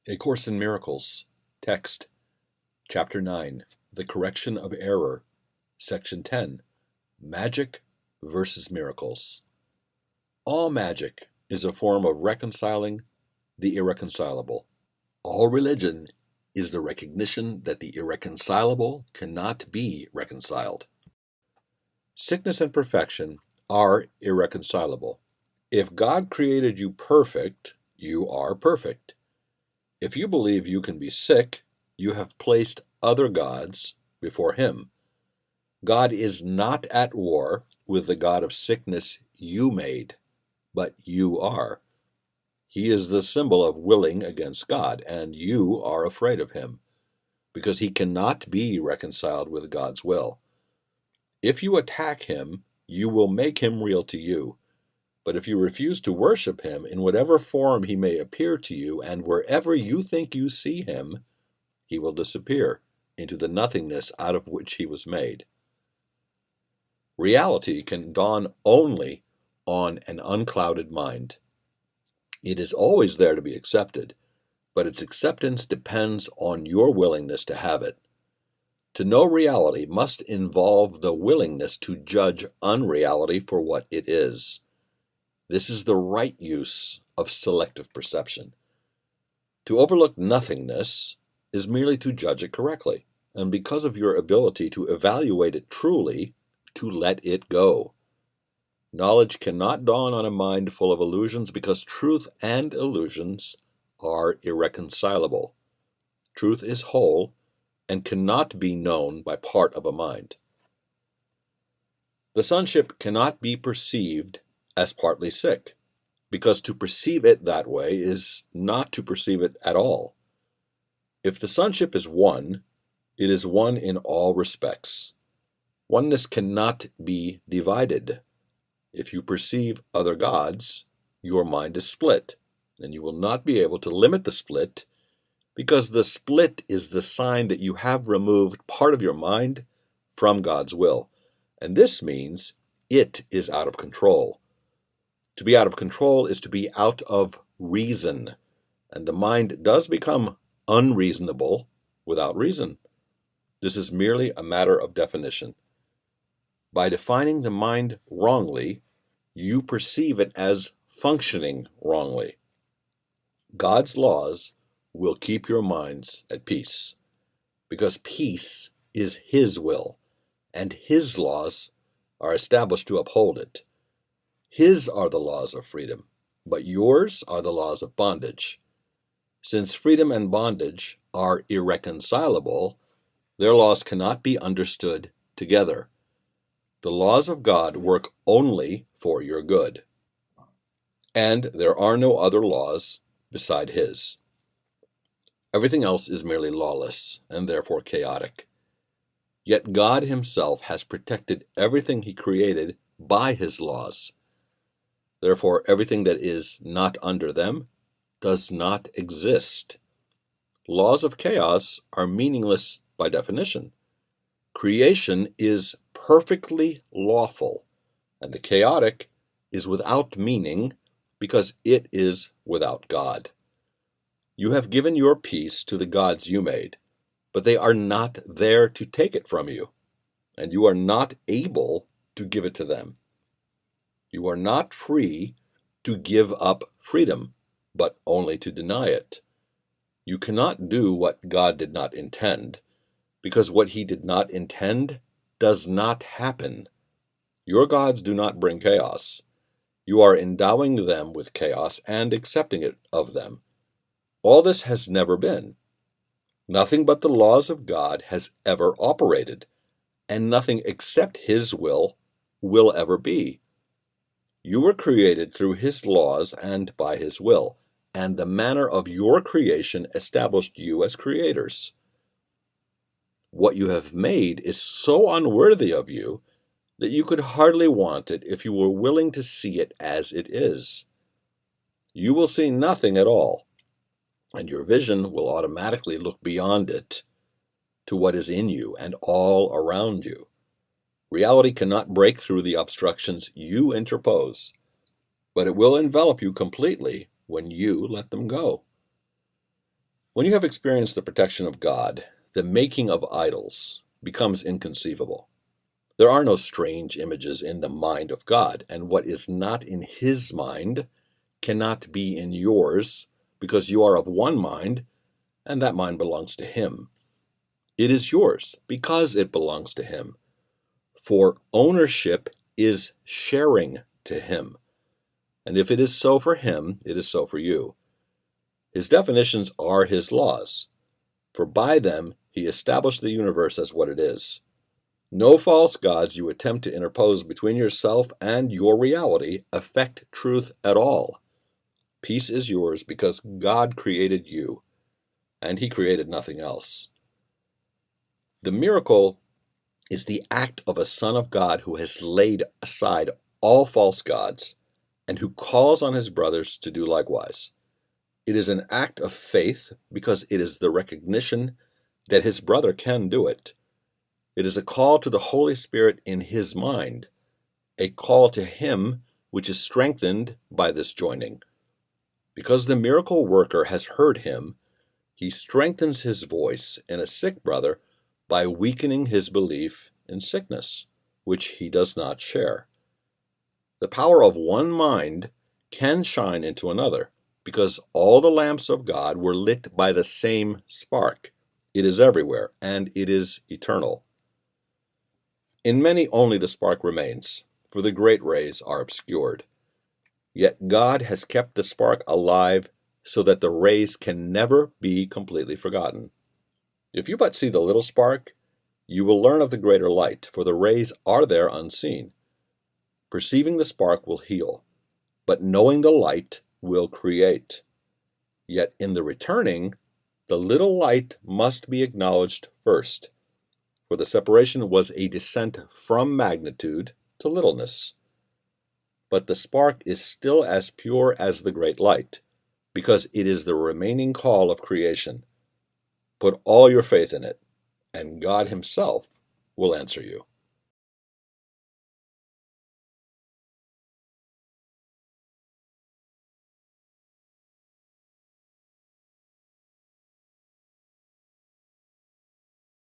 A Course in Miracles, Text, Chapter 9, The Correction of Error, Section 10, Magic versus Miracles. All magic is a form of reconciling the irreconcilable. All religion is the recognition that the irreconcilable cannot be reconciled. Sickness and perfection are irreconcilable. If God created you perfect, you are perfect. If you believe you can be sick, you have placed other gods before Him. God is not at war with the god of sickness you made, but you are. He is the symbol of willing against God, and you are afraid of Him, because He cannot be reconciled with God's will. If you attack Him, you will make Him real to you. But if you refuse to worship Him in whatever form He may appear to you, and wherever you think you see Him, He will disappear into the nothingness out of which He was made. Reality can dawn only on an unclouded mind. It is always there to be accepted, but its acceptance depends on your willingness to have it. To know reality must involve the willingness to judge unreality for what it is. This is the right use of selective perception. To overlook nothingness is merely to judge it correctly, and because of your ability to evaluate it truly, to let it go. Knowledge cannot dawn on a mind full of illusions because truth and illusions are irreconcilable. Truth is whole and cannot be known by part of a mind. The sonship cannot be perceived as partly sick, because to perceive it that way is not to perceive it at all. If the sonship is one, it is one in all respects. Oneness cannot be divided. If you perceive other gods, your mind is split, and you will not be able to limit the split, because the split is the sign that you have removed part of your mind from God's will, and this means it is out of control. To be out of control is to be out of reason, and the mind does become unreasonable without reason. This is merely a matter of definition. By defining the mind wrongly, you perceive it as functioning wrongly. God's laws will keep your minds at peace, because peace is His will, and His laws are established to uphold it. His are the laws of freedom, but yours are the laws of bondage. Since freedom and bondage are irreconcilable, their laws cannot be understood together. The laws of God work only for your good, and there are no other laws beside His. Everything else is merely lawless and therefore chaotic. Yet God Himself has protected everything He created by His laws. Therefore, everything that is not under them does not exist. Laws of chaos are meaningless by definition. Creation is perfectly lawful, and the chaotic is without meaning because it is without God. You have given your peace to the gods you made, but they are not there to take it from you, and you are not able to give it to them. You are not free to give up freedom, but only to deny it. You cannot do what God did not intend, because what He did not intend does not happen. Your gods do not bring chaos. You are endowing them with chaos and accepting it of them. All this has never been. Nothing but the laws of God has ever operated, and nothing except His will ever be. You were created through His laws and by His will, and the manner of your creation established you as creators. What you have made is so unworthy of you that you could hardly want it if you were willing to see it as it is. You will see nothing at all, and your vision will automatically look beyond it to what is in you and all around you. Reality cannot break through the obstructions you interpose, but it will envelop you completely when you let them go. When you have experienced the protection of God, the making of idols becomes inconceivable. There are no strange images in the mind of God, and what is not in His mind cannot be in yours, because you are of one mind, and that mind belongs to Him. It is yours because it belongs to Him. For ownership is sharing to Him. And if it is so for Him, it is so for you. His definitions are His laws, for by them He established the universe as what it is. No false gods you attempt to interpose between yourself and your reality affect truth at all. Peace is yours because God created you, and He created nothing else. The miracle is the act of a Son of God who has laid aside all false gods and who calls on his brothers to do likewise. It is an act of faith because it is the recognition that his brother can do it. It is a call to the Holy Spirit in his mind, a call to him which is strengthened by this joining. Because the miracle worker has heard him, he strengthens his voice in a sick brother by weakening his belief in sickness, which he does not share. The power of one mind can shine into another, because all the lamps of God were lit by the same spark. It is everywhere, and it is eternal. In many only the spark remains, for the great rays are obscured. Yet God has kept the spark alive so that the rays can never be completely forgotten. If you but see the little spark, you will learn of the greater light, for the rays are there unseen. Perceiving the spark will heal, but knowing the light will create. Yet in the returning, the little light must be acknowledged first, for the separation was a descent from magnitude to littleness. But the spark is still as pure as the great light, because it is the remaining call of creation. Put all your faith in it, and God Himself will answer you.